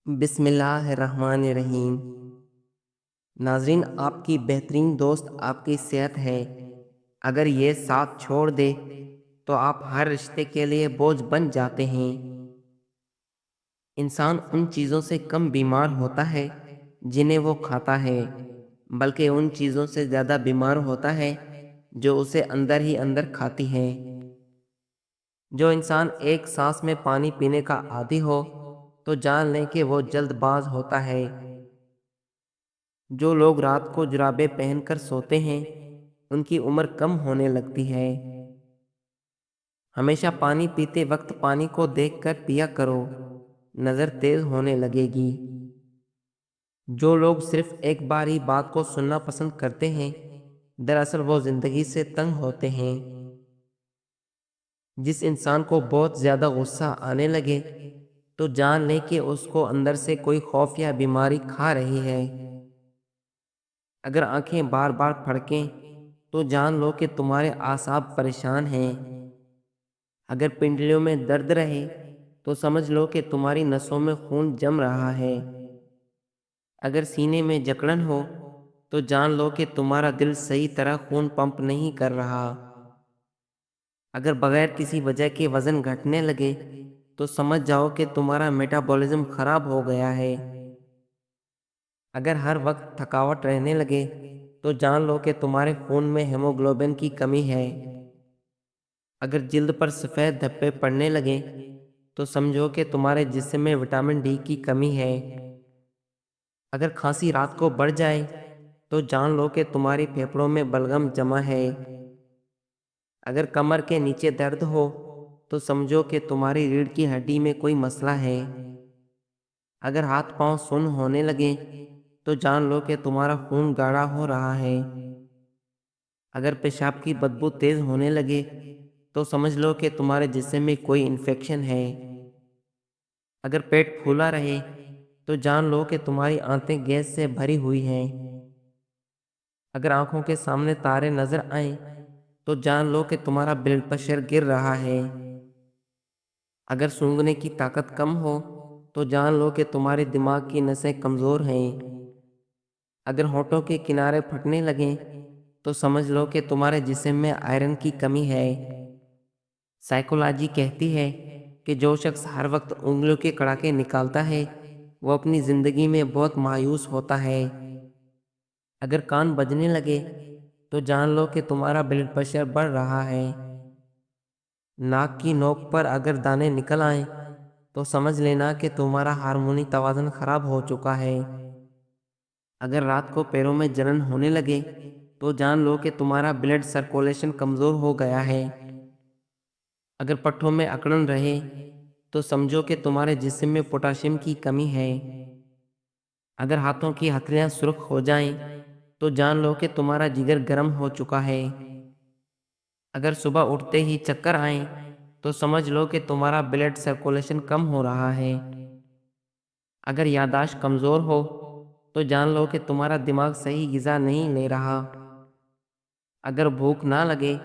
بسم اللہ الرحمن الرحیم۔ ناظرین، آپ کی بہترین دوست آپ کی صحت ہے۔ اگر یہ ساتھ چھوڑ دے تو آپ ہر رشتے کے لیے بوجھ بن جاتے ہیں۔ انسان ان چیزوں سے کم بیمار ہوتا ہے جنہیں وہ کھاتا ہے، بلکہ ان چیزوں سے زیادہ بیمار ہوتا ہے جو اسے اندر ہی اندر کھاتی ہیں۔ جو انسان ایک سانس میں پانی پینے کا عادی ہو تو جان لیں کہ وہ جلد باز ہوتا ہے۔ جو لوگ رات کو جرابیں پہن کر سوتے ہیں ان کی عمر کم ہونے لگتی ہے۔ ہمیشہ پانی پیتے وقت پانی کو دیکھ کر پیا کرو، نظر تیز ہونے لگے گی۔ جو لوگ صرف ایک بار ہی بات کو سننا پسند کرتے ہیں دراصل وہ زندگی سے تنگ ہوتے ہیں۔ جس انسان کو بہت زیادہ غصہ آنے لگے تو جان لیں کہ اس کو اندر سے کوئی خوف یا بیماری کھا رہی ہے۔ اگر آنکھیں بار بار پھڑکیں تو جان لو کہ تمہارے اعصاب پریشان ہیں۔ اگر پنڈلیوں میں درد رہے تو سمجھ لو کہ تمہاری نسوں میں خون جم رہا ہے۔ اگر سینے میں جکڑن ہو تو جان لو کہ تمہارا دل صحیح طرح خون پمپ نہیں کر رہا۔ اگر بغیر کسی وجہ کے وزن گھٹنے لگے تو سمجھ جاؤ کہ تمہارا میٹابولزم خراب ہو گیا ہے۔ اگر ہر وقت تھکاوٹ رہنے لگے تو جان لو کہ تمہارے خون میں ہیموگلوبن کی کمی ہے۔ اگر جلد پر سفید دھبے پڑنے لگے تو سمجھو کہ تمہارے جسم میں وٹامن ڈی کی کمی ہے۔ اگر کھانسی رات کو بڑھ جائے تو جان لو کہ تمہاری پھیپھڑوں میں بلغم جمع ہے۔ اگر کمر کے نیچے درد ہو تو سمجھو کہ تمہاری ریڑھ کی ہڈی میں کوئی مسئلہ ہے۔ اگر ہاتھ پاؤں سن ہونے لگے تو جان لو کہ تمہارا خون گاڑھا ہو رہا ہے۔ اگر پیشاب کی بدبو تیز ہونے لگے تو سمجھ لو کہ تمہارے جسم میں کوئی انفیکشن ہے۔ اگر پیٹ پھولا رہے تو جان لو کہ تمہاری آنتیں گیس سے بھری ہوئی ہیں۔ اگر آنکھوں کے سامنے تارے نظر آئیں تو جان لو کہ تمہارا بلڈ پریشر گر رہا ہے۔ اگر سونگھنے کی طاقت کم ہو تو جان لو کہ تمہارے دماغ کی نسیں کمزور ہیں۔ اگر ہونٹوں کے کنارے پھٹنے لگیں تو سمجھ لو کہ تمہارے جسم میں آئرن کی کمی ہے۔ سائیکولوجی کہتی ہے کہ جو شخص ہر وقت انگلیوں کے کڑاکے نکالتا ہے وہ اپنی زندگی میں بہت مایوس ہوتا ہے۔ اگر کان بجنے لگے تو جان لو کہ تمہارا بلڈ پریشر بڑھ رہا ہے۔ ناک کی نوک پر اگر دانے نکل آئیں تو سمجھ لینا کہ تمہارا ہارمونی توازن خراب ہو چکا ہے۔ اگر رات کو پیروں میں جلن ہونے لگے تو جان لو کہ تمہارا بلڈ سرکولیشن کمزور ہو گیا ہے۔ اگر پٹھوں میں اکڑن رہے تو سمجھو کہ تمہارے جسم میں پوٹاشیم کی کمی ہے۔ اگر ہاتھوں کی ہتھیلیاں سرخ ہو جائیں تو جان لو کہ تمہارا جگر گرم ہو چکا ہے۔ اگر صبح اٹھتے ہی چکر آئیں تو سمجھ لو کہ تمہارا بلڈ سرکولیشن کم ہو رہا ہے۔ اگر یادداشت کمزور ہو تو جان لو کہ تمہارا دماغ صحیح غذا نہیں لے رہا۔ اگر بھوک نہ لگے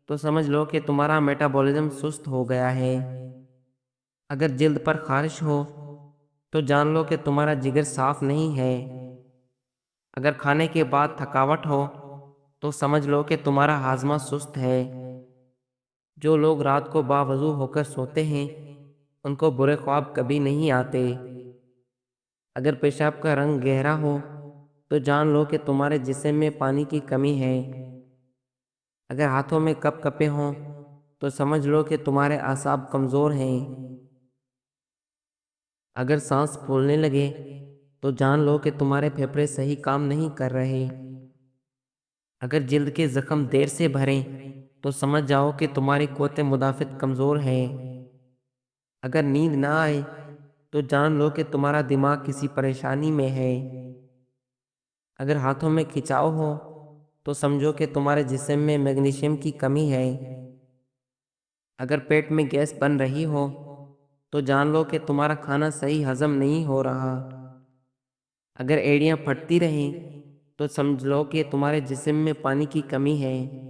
تو سمجھ لو کہ تمہارا میٹابولزم سست ہو گیا ہے۔ اگر جلد پر خارش ہو تو جان لو کہ تمہارا جگر صاف نہیں ہے۔ اگر کھانے کے بعد تھکاوٹ ہو تو سمجھ لو کہ تمہارا ہاضمہ سست ہے۔ جو لوگ رات کو باوضو ہو کر سوتے ہیں ان کو برے خواب کبھی نہیں آتے۔ اگر پیشاب کا رنگ گہرا ہو تو جان لو کہ تمہارے جسم میں پانی کی کمی ہے۔ اگر ہاتھوں میں کپ کپے ہوں تو سمجھ لو کہ تمہارے اعصاب کمزور ہیں۔ اگر سانس پھولنے لگے تو جان لو کہ تمہارے پھیپھڑے صحیح کام نہیں کر رہے۔ اگر جلد کے زخم دیر سے بھریں تو سمجھ جاؤ کہ تمہاری قوت مدافعت کمزور ہے۔ اگر نیند نہ آئے تو جان لو کہ تمہارا دماغ کسی پریشانی میں ہے۔ اگر ہاتھوں میں کھچاؤ ہو تو سمجھو کہ تمہارے جسم میں میگنیشیم کی کمی ہے۔ اگر پیٹ میں گیس بن رہی ہو تو جان لو کہ تمہارا کھانا صحیح ہضم نہیں ہو رہا۔ اگر ایڑیاں پھٹتی رہیں تو سمجھ لو کہ تمہارے جسم میں پانی کی کمی ہے۔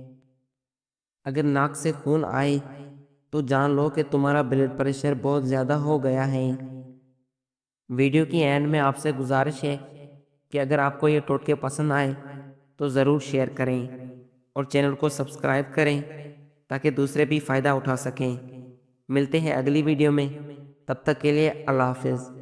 اگر ناک سے خون آئے تو جان لو کہ تمہارا بلڈ پریشر بہت زیادہ ہو گیا ہے۔ ویڈیو کی اینڈ میں آپ سے گزارش ہے کہ اگر آپ کو یہ ٹوٹکے پسند آئے تو ضرور شیئر کریں اور چینل کو سبسکرائب کریں تاکہ دوسرے بھی فائدہ اٹھا سکیں۔ ملتے ہیں اگلی ویڈیو میں، تب تک کے لیے اللہ حافظ۔